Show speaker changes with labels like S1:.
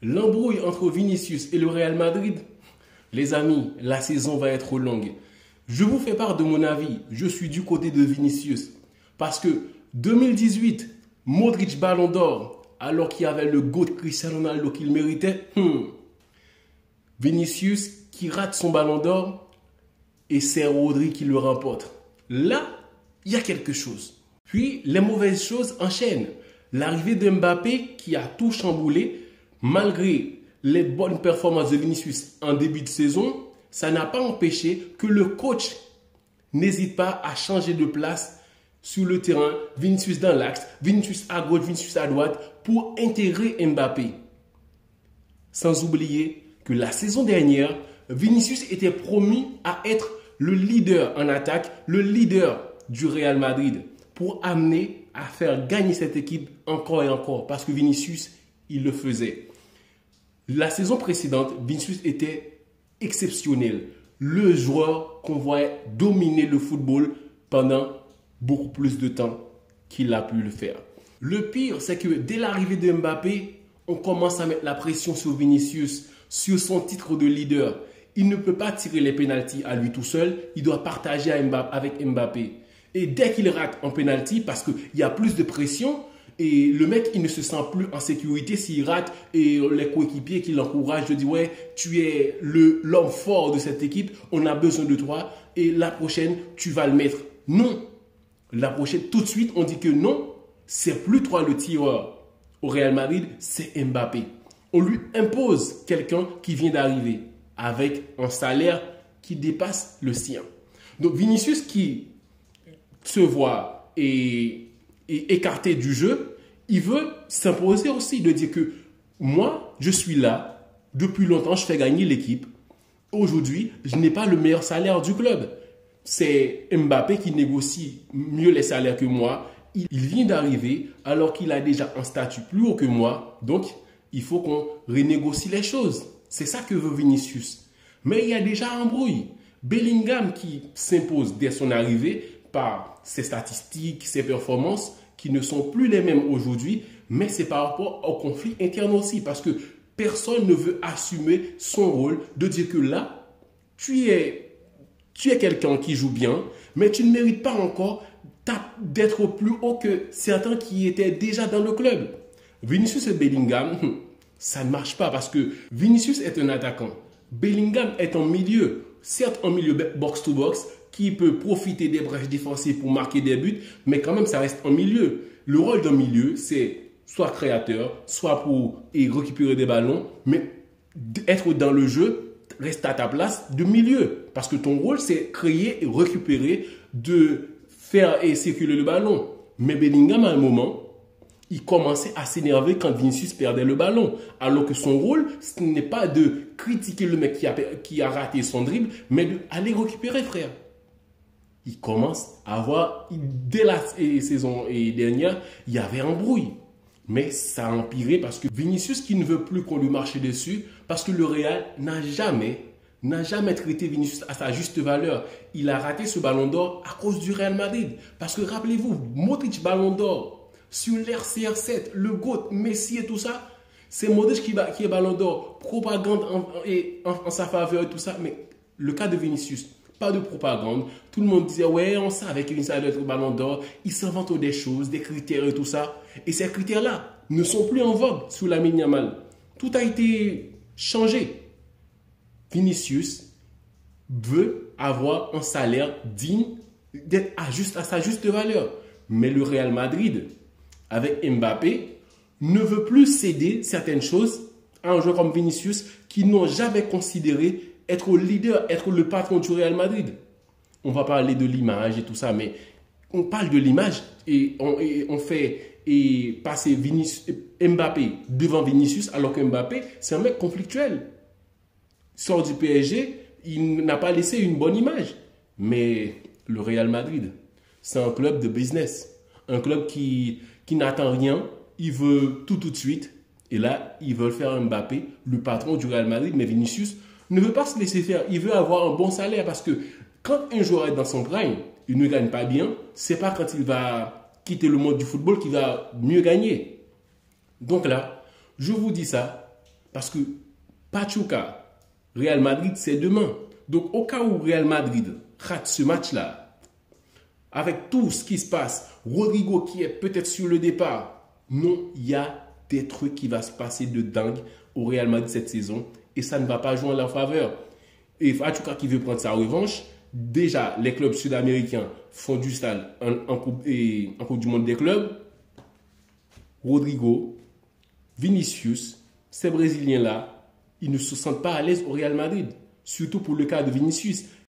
S1: L'embrouille entre Vinicius et le Real Madrid, les amis, la saison va être longue. Je vous fais part de mon avis. Je suis du côté de Vinicius. Parce que 2018, Modric Ballon d'Or, alors qu'il y avait le GOAT Cristiano Ronaldo qu'il méritait. Vinicius qui rate son Ballon d'Or et c'est Rodri qui le remporte. Là, il y a quelque chose. Puis, les mauvaises choses enchaînent. L'arrivée de Mbappé qui a tout chamboulé, malgré les bonnes performances de Vinicius en début de saison, ça n'a pas empêché que le coach n'hésite pas à changer de place sur le terrain, Vinicius dans l'axe, Vinicius à gauche, Vinicius à droite, pour intégrer Mbappé. Sans oublier que la saison dernière, Vinicius était promis à être le leader en attaque, le leader du Real Madrid, pour amener à faire gagner cette équipe encore et encore, parce que Vinicius, il le faisait. La saison précédente, Vinicius était exceptionnel. Le joueur qu'on voyait dominer le football pendant beaucoup plus de temps qu'il a pu le faire. Le pire, c'est que dès l'arrivée de Mbappé, on commence à mettre la pression sur Vinicius, sur son titre de leader. Il ne peut pas tirer les pénaltys à lui tout seul, il doit partager avec Mbappé. Et dès qu'il rate un pénalty, parce qu'il y a plus de pression, et le mec, il ne se sent plus en sécurité s'il rate, et les coéquipiers qui l'encouragent, je dis ouais, tu es l'homme fort de cette équipe, on a besoin de toi, et la prochaine, tu vas le mettre. Non, la prochaine, tout de suite, on dit que non, c'est plus toi le tireur. Au Real Madrid, c'est Mbappé. On lui impose quelqu'un qui vient d'arriver, avec un salaire qui dépasse le sien. Donc Vinicius qui se voit et écarté du jeu, il veut s'imposer aussi, de dire que moi, je suis là, depuis longtemps, je fais gagner l'équipe. Aujourd'hui, je n'ai pas le meilleur salaire du club. C'est Mbappé qui négocie mieux les salaires que moi. Il vient d'arriver alors qu'il a déjà un statut plus haut que moi. Donc, il faut qu'on renégocie les choses. C'est ça que veut Vinicius. Mais il y a déjà un embrouille. Bellingham qui s'impose dès son arrivée par ses statistiques, ses performances qui ne sont plus les mêmes aujourd'hui, mais c'est par rapport au conflit interne aussi, parce que personne ne veut assumer son rôle de dire que là, tu es quelqu'un qui joue bien, mais tu ne mérites pas encore d'être plus haut que certains qui étaient déjà dans le club. Vinicius et Bellingham, ça ne marche pas parce que Vinicius est un attaquant. Bellingham est un milieu, certes un milieu box-to-box, qui peut profiter des brèches défensives pour marquer des buts, mais quand même ça reste un milieu. Le rôle d'un milieu, c'est soit créateur, soit pour récupérer des ballons, mais être dans le jeu, reste à ta place de milieu. Parce que ton rôle, c'est créer et récupérer, de faire et circuler le ballon. Mais Bellingham, à un moment, il commençait à s'énerver quand Vinicius perdait le ballon. Alors que son rôle, ce n'est pas de critiquer le mec qui a raté son dribble, mais d'aller récupérer, frère. Il commence à avoir, dès la saison dernière, il y avait un embrouille. Mais ça a empiré parce que Vinicius qui ne veut plus qu'on lui marche dessus, parce que le Real n'a jamais traité Vinicius à sa juste valeur. Il a raté ce ballon d'or à cause du Real Madrid. Parce que rappelez-vous, Modric Ballon d'or, sur l'RCR7, le GOAT, Messi et tout ça, c'est Modric qui est Ballon d'or. Propagande en sa faveur et tout ça. Mais le cas de Vinicius, pas de propagande. Tout le monde disait, ouais, on savait qu'il allait être Ballon d'or. Il s'invente des choses, des critères et tout ça. Et ces critères-là ne sont plus en vogue sous Lamine Yamal. Tout a été changé. Vinicius veut avoir un salaire digne d'être à sa juste valeur. Mais le Real Madrid, avec Mbappé, ne veut plus céder certaines choses à un joueur comme Vinicius qui n'ont jamais considéré être le leader, être le patron du Real Madrid. On va parler de l'image et tout ça, mais on parle de l'image et on fait passer Mbappé devant Vinicius, alors que Mbappé, c'est un mec conflictuel. Il sort du PSG, il n'a pas laissé une bonne image. Mais le Real Madrid, c'est un club de business. Un club qui n'attend rien, il veut tout de suite. Et là, ils veulent faire Mbappé le patron du Real Madrid, mais Vinicius ne veut pas se laisser faire. Il veut avoir un bon salaire parce que quand un joueur est dans son prime, il ne gagne pas bien. C'est pas quand il va quitter le monde du football qu'il va mieux gagner. Donc là, je vous dis ça. Parce que Pachuca, Real Madrid, c'est demain. Donc, au cas où Real Madrid rate ce match-là, avec tout ce qui se passe, Rodrigo qui est peut-être sur le départ, non, il y a des trucs qui vont se passer de dingue au Real Madrid cette saison et ça ne va pas jouer en leur faveur. Et Pachuca qui veut prendre sa revanche, déjà, les clubs sud-américains font du sale en coupe du monde des clubs. Rodrigo, Vinicius, ces Brésiliens-là, ils ne se sentent pas à l'aise au Real Madrid. Surtout pour le cas de Vinicius.